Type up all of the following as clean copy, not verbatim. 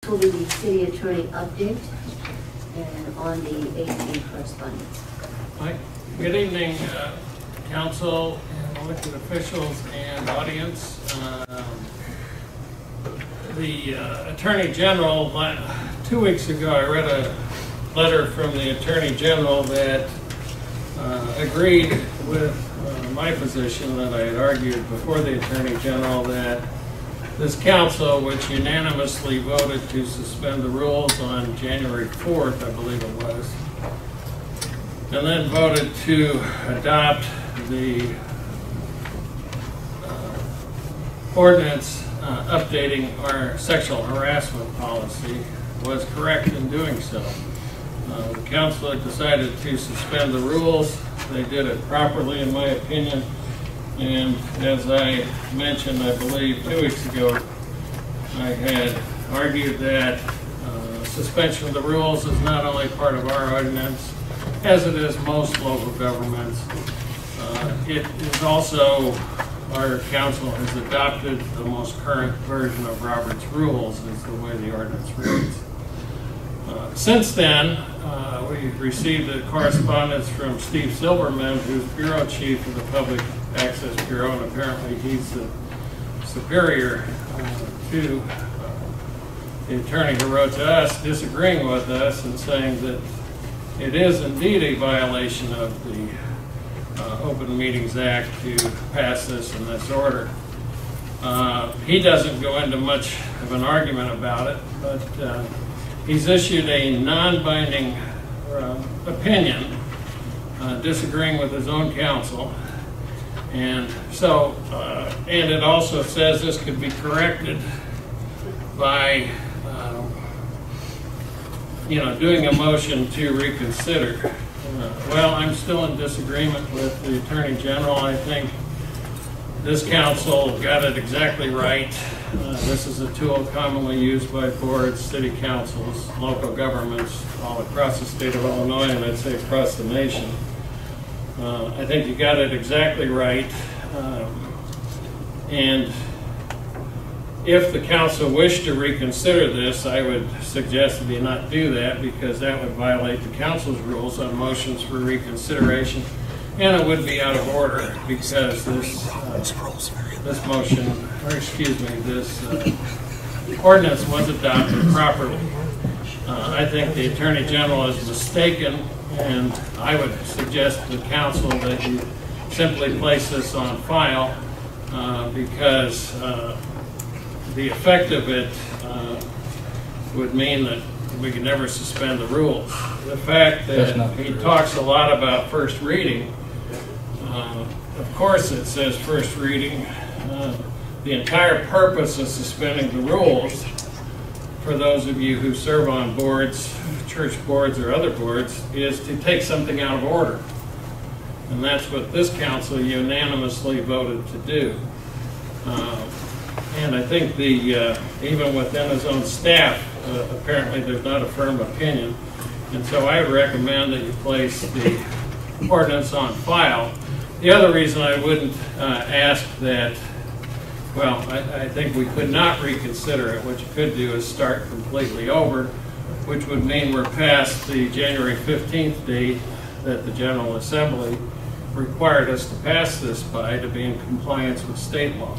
Will be the city attorney update and on the AG correspondence. Hi. Good evening, council and elected officials and audience. The Attorney General, 2 weeks ago, I read a letter from the Attorney General that agreed with my position that I had argued before the Attorney General that this council, which unanimously voted to suspend the rules on January 4th, I believe it was, and then voted to adopt the ordinance updating our sexual harassment policy, was correct in doing so. The council had decided to suspend the rules. They did it properly, in my opinion. And as I mentioned, I believe 2 weeks ago, I had argued that suspension of the rules is not only part of our ordinance, as it is most local governments. It is also, our council has adopted the most current version of Robert's Rules, is the way the ordinance reads. Since then, we received a correspondence from Steve Silverman, who's Bureau Chief of the Public Access Bureau, and apparently he's the superior to the attorney who wrote to us, disagreeing with us and saying that it is indeed a violation of the Open Meetings Act to pass this in this order. He doesn't go into much of an argument about it, but he's issued a non-binding opinion disagreeing with his own counsel. And so, and it also says this could be corrected by, doing a motion to reconsider. Well, I'm still in disagreement with the Attorney General. I think this council got it exactly right. This is a tool commonly used by boards, city councils, local governments all across the state of Illinois, and I'd say across the nation. I think you got it exactly right. And if the council wished to reconsider this, I would suggest that you not do that, because that would violate the council's rules on motions for reconsideration, and it would be out of order because this motion, or excuse me, this ordinance was adopted properly. I think the Attorney General is mistaken, and I would suggest to the council that you simply place this on file because the effect of it would mean that we could never suspend the rules. The fact that he talks a lot about first reading, of course it says first reading. The entire purpose of suspending the rules, for those of you who serve on boards, church boards or other boards, is to take something out of order. And that's what this council unanimously voted to do. And I think even within his own staff, apparently there's not a firm opinion. And so I would recommend that you place the ordinance on file. The other reason I wouldn't ask that, well, I think we could not reconsider it. What you could do is start completely over, which would mean we're past the January 15th date that the General Assembly required us to pass this by to be in compliance with state law.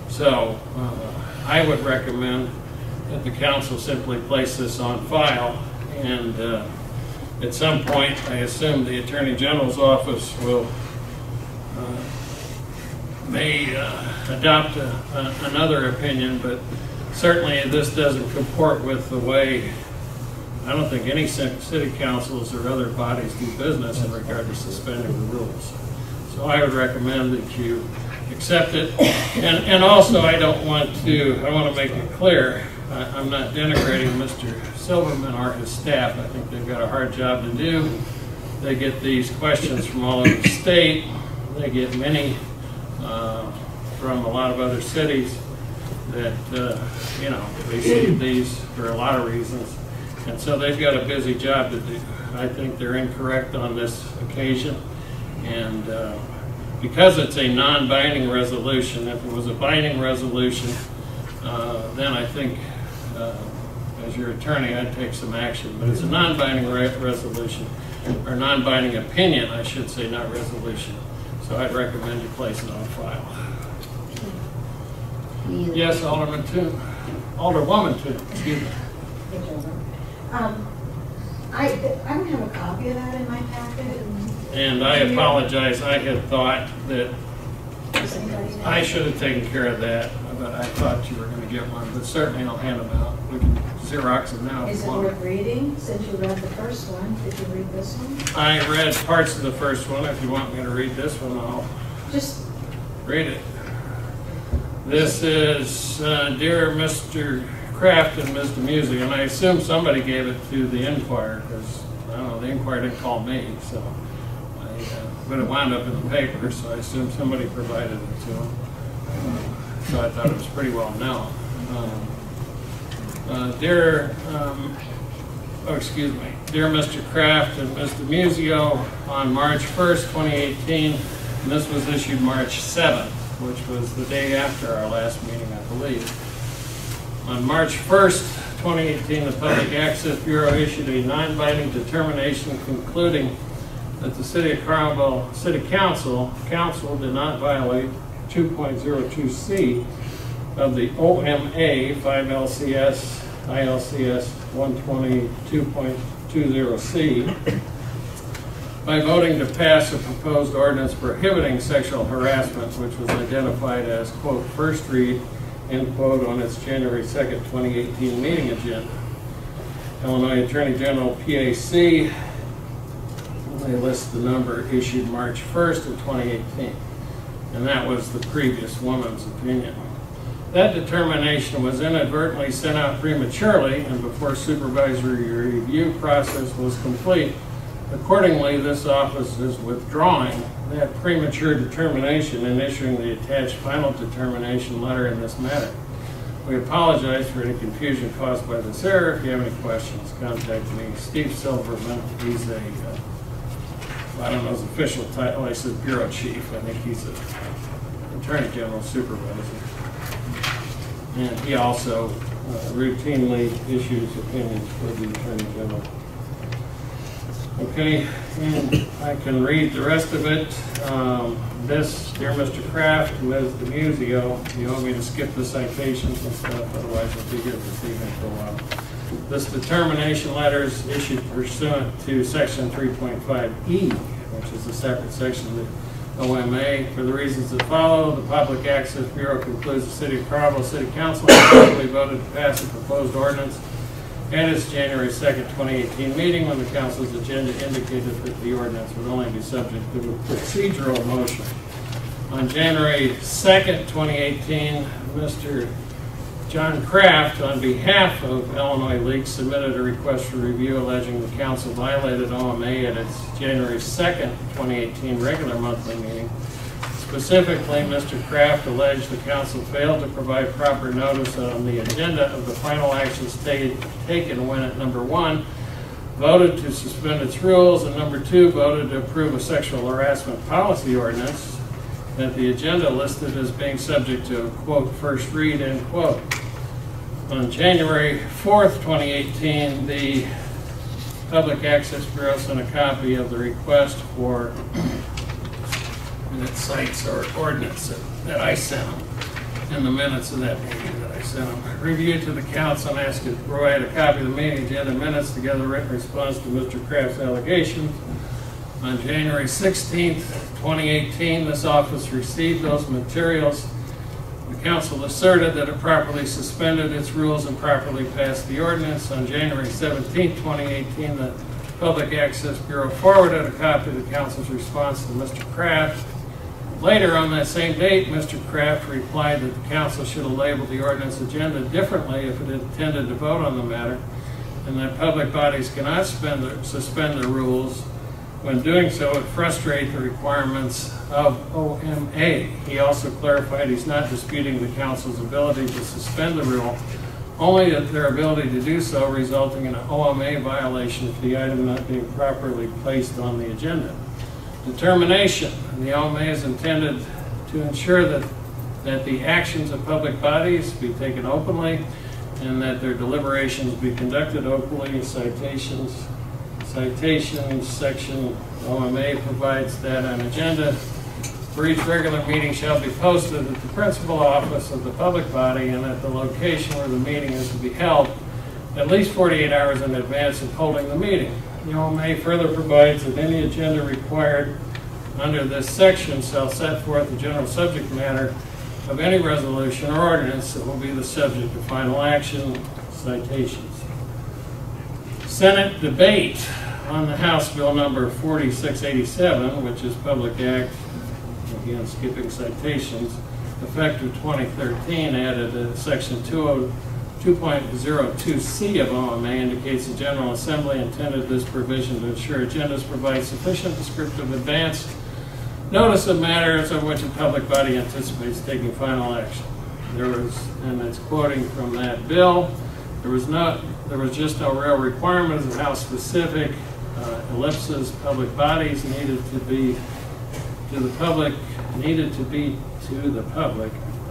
So I would recommend that the council simply place this on file, and at some point I assume the Attorney General's office will may adopt another opinion, but certainly this doesn't comport with the way I don't think any city councils or other bodies do business in regard to suspending the rules. So I would recommend that you accept it. And also I want to make it clear, I'm not denigrating Mr. Silverman or his staff. I think they've got a hard job to do. They get these questions from all over the state. They get many from a lot of other cities that, they see these for a lot of reasons. And so they've got a busy job to do. I think they're incorrect on this occasion. And because it's a non-binding resolution, if it was a binding resolution, then I think as your attorney, I'd take some action. But it's a non-binding resolution, or non-binding opinion, I should say, not resolution. So I'd recommend you place it on file. Yes, Alderman Toon. Alderwoman Toon, excuse me. I don't have a copy of that in my packet. And I apologize, I had thought that I should have taken care of that, but I thought you were going to get one, but certainly I'll hand them out. We can Xerox them now. Is it worth reading, since you read the first one? Did you read this one? I read parts of the first one. If you want me to read this one, I'll Just read it. This is Dear Mr. Kraft and Ms. DeMusick, and I assume somebody gave it to the Enquirer, because, I don't know, the Enquirer didn't call me, so, but it wound up in the paper, so I assume somebody provided it to them. So I thought it was pretty well known. Dear Mr. Kraft and Ms. DeMusick, on March 1st, 2018, and this was issued March 7th, which was the day after our last meeting, I believe. On March 1st, 2018, the Public Access Bureau issued a non-binding determination concluding that the City of Carlinville City Council did not violate 2.02C of the OMA 5 LCS ILCS 122.20C by voting to pass a proposed ordinance prohibiting sexual harassment, which was identified as, quote, first read, end quote, on its January 2nd, 2018 meeting agenda. Illinois Attorney General PAC, they list the number issued March 1st of 2018, and that was the previous woman's opinion. That determination was inadvertently sent out prematurely and before supervisory review process was complete. Accordingly, this office is withdrawing that premature determination and issuing the attached final determination letter in this matter. We apologize for any confusion caused by this error. If you have any questions, contact me. Steve Silverman, he's a, I don't know his official title, I said Bureau Chief. I think he's an Attorney General Supervisor. And he also routinely issues opinions for the Attorney General. Okay, and I can read the rest of it. This, Dear Mr. Kraft, Ms. DeMusick, you want me to skip the citations and stuff, otherwise we'll be here this evening for a while. This determination letter is issued pursuant to Section 3.5E, which is a separate section of the OMA. For the reasons that follow, the Public Access Bureau concludes the City of Carlinville City Council properly voted to pass a proposed ordinance at its January 2nd, 2018 meeting when the Council's agenda indicated that the ordinance would only be subject to a procedural motion. On January 2nd, 2018, Mr. John Kraft, on behalf of Illinois Leaks, submitted a request for review alleging the Council violated OMA at its January 2nd, 2018 regular monthly meeting. Specifically, Mr. Kraft alleged the Council failed to provide proper notice on the agenda of the final actions taken when it, number one, voted to suspend its rules, and number two, voted to approve a sexual harassment policy ordinance that the agenda listed as being subject to, quote, first read, end quote. On January 4th, 2018, the Public Access Bureau sent a copy of the request for and it cites our ordinance that I sent them in the minutes of that meeting that I sent them. Reviewed to the Council and asked to provide a copy of the meeting agenda minutes together with a written response to Mr. Kraft's allegations. On January 16th, 2018, this office received those materials. The Council asserted that it properly suspended its rules and properly passed the ordinance. On January 17th, 2018, the Public Access Bureau forwarded a copy of the Council's response to Mr. Kraft. Later on that same date, Mr. Kraft replied that the Council should have labeled the ordinance agenda differently if it intended to vote on the matter, and that public bodies cannot suspend the rules. When doing so, it frustrates the requirements of OMA. He also clarified he's not disputing the Council's ability to suspend the rule, only that their ability to do so resulting in an OMA violation if the item not being properly placed on the agenda. Determination. The OMA is intended to ensure that the actions of public bodies be taken openly and that their deliberations be conducted openly. Citations section OMA provides that an agenda for each regular meeting shall be posted at the principal office of the public body and at the location where the meeting is to be held at least 48 hours in advance of holding the meeting. The OMA further provides that any agenda required under this section shall set forth the general subject matter of any resolution or ordinance that will be the subject of final action. Citations. Senate debate on the House Bill number 4687, which is Public Act, again skipping citations, effective 2013, added section 2.02C of OMA, indicates the General Assembly intended this provision to ensure agendas provide sufficient descriptive advance notice of matters of which a public body anticipates taking final action. There was, and it's quoting from that bill, there was just no real requirement of how specific ellipses public bodies needed to be to the public. I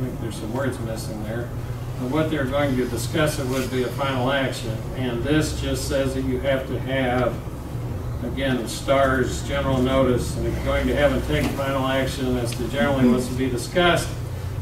think there's some words missing there. And what they're going to discuss it would be a final action, and this just says that you have to have, again, stars, general notice, and if you're going to have and take final action as to generally what's to be discussed,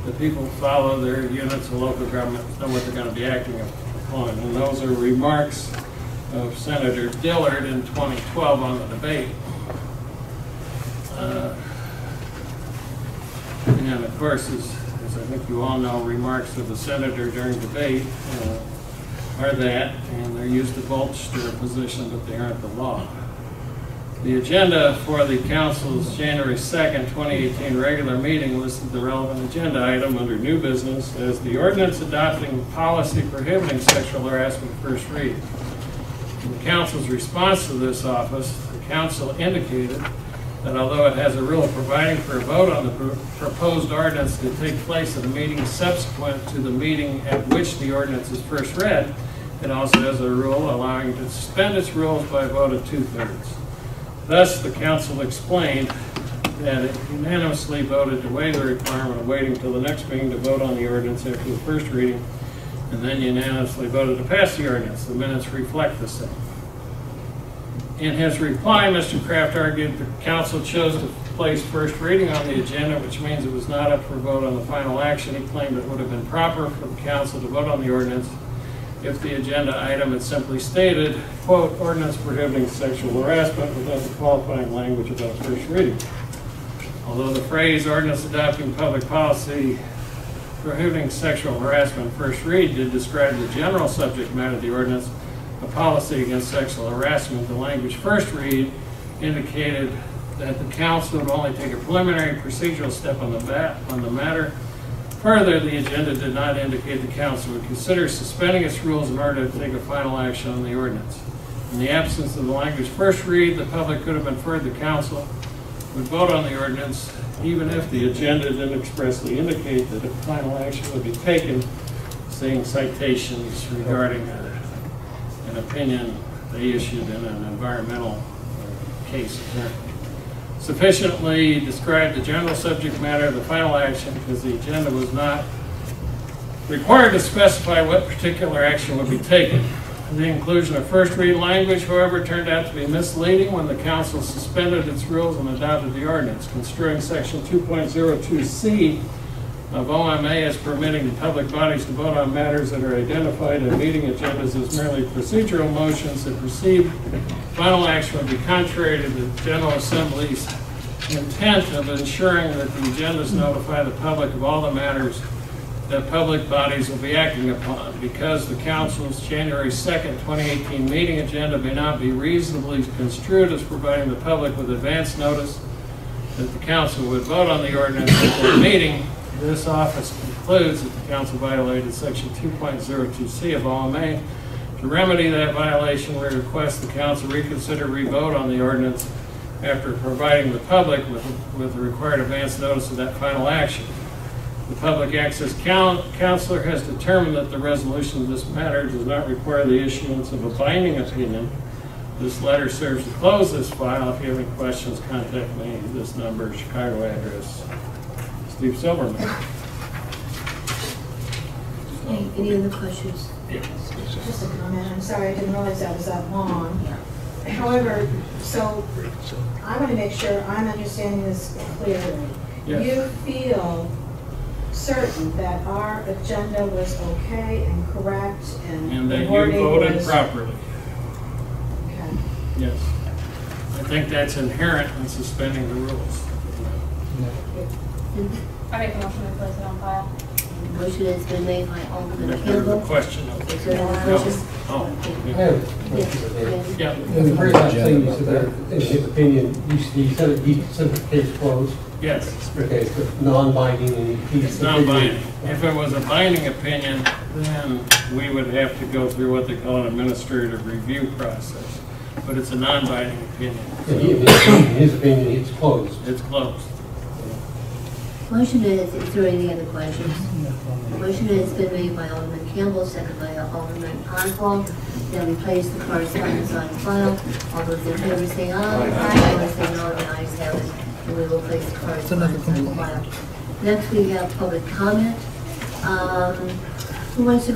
the people who follow their units of local government know what they're going to be acting upon. And those are remarks of Senator Dillard in 2012 on the debate. And of course, as I think you all know, remarks of the senator during debate are that, and they're used to bolster a position, but they aren't the law. The agenda for the Council's January 2nd, 2018 regular meeting listed the relevant agenda item under new business as the ordinance adopting policy prohibiting sexual harassment first read. In the Council's response to this office, the Council indicated that although it has a rule providing for a vote on the proposed ordinance to take place at a meeting subsequent to the meeting at which the ordinance is first read, it also has a rule allowing it to suspend its rules by a vote of 2/3. Thus, the Council explained that it unanimously voted to waive the requirement of waiting until the next meeting to vote on the ordinance after the first reading, and then unanimously voted to pass the ordinance. The minutes reflect the same. In his reply, Mr. Kraft argued the Council chose to place first reading on the agenda, which means it was not up for vote on the final action. He claimed it would have been proper for the Council to vote on the ordinance if the agenda item had simply stated, quote, ordinance prohibiting sexual harassment without the qualifying language about first reading. Although the phrase ordinance adopting public policy prohibiting sexual harassment first read did describe the general subject matter of the ordinance, a policy against sexual harassment, the language first read indicated that the Council would only take a preliminary procedural step on the matter. Further, the agenda did not indicate the Council would consider suspending its rules in order to take a final action on the ordinance. In the absence of the language first read, the public could have inferred the Council would vote on the ordinance even if the agenda didn't expressly indicate that a final action would be taken, saying citations regarding an opinion they issued in an environmental case. Sufficiently described the general subject matter of the final action because the agenda was not required to specify what particular action would be taken. The inclusion of first read language, however, turned out to be misleading when the Council suspended its rules and adopted the ordinance, construing section 2.02C of OMA as permitting the public bodies to vote on matters that are identified in meeting agendas as merely procedural motions that precede final action would be contrary to the General Assembly's intent of ensuring that the agendas notify the public of all the matters that public bodies will be acting upon. Because the Council's January 2nd, 2018 meeting agenda may not be reasonably construed as providing the public with advance notice that the Council would vote on the ordinance at the meeting, this office concludes that the Council violated section 2.02C of OMA. To remedy that violation, we request the Council reconsider revote on the ordinance after providing the public with the required advance notice of that final action. The Public Access Counselor has determined that the resolution of this matter does not require the issuance of a binding opinion. This letter serves to close this file. If you have any questions, contact me. This number, Chicago address, Steve Silverman. Okay, any other questions? Just a comment, I'm sorry, I didn't realize that was that long. Yeah. However, so I want to make sure I'm understanding this clearly. Yes. You feel certain that our agenda was okay and correct and And that the you wording voted was- properly. Okay. Yes. I think that's inherent in suspending the rules. I make a motion to place it on file. Motion has been made by Alderman If there's a Campbell. question. Is there any No. questions? Oh, I yeah. have a question for Dan. Yeah. In the very last thing you said there, in his opinion, he said the case closed. Yes. Okay, it's non-binding and he's. It's not binding. If it was a binding opinion, then we would have to go through what they call an administrative review process. But it's a non-binding opinion. In his opinion, it's closed. It's closed. Motion is there any other questions? Motion has been made by Alderman Campbell, second by Alderman Oswald, that we place the correspondence on file. All those in favor say aye. Aye. All those say no, the ayes have it, and we will place the correspondence on file. Next, we have public comment. Who wants to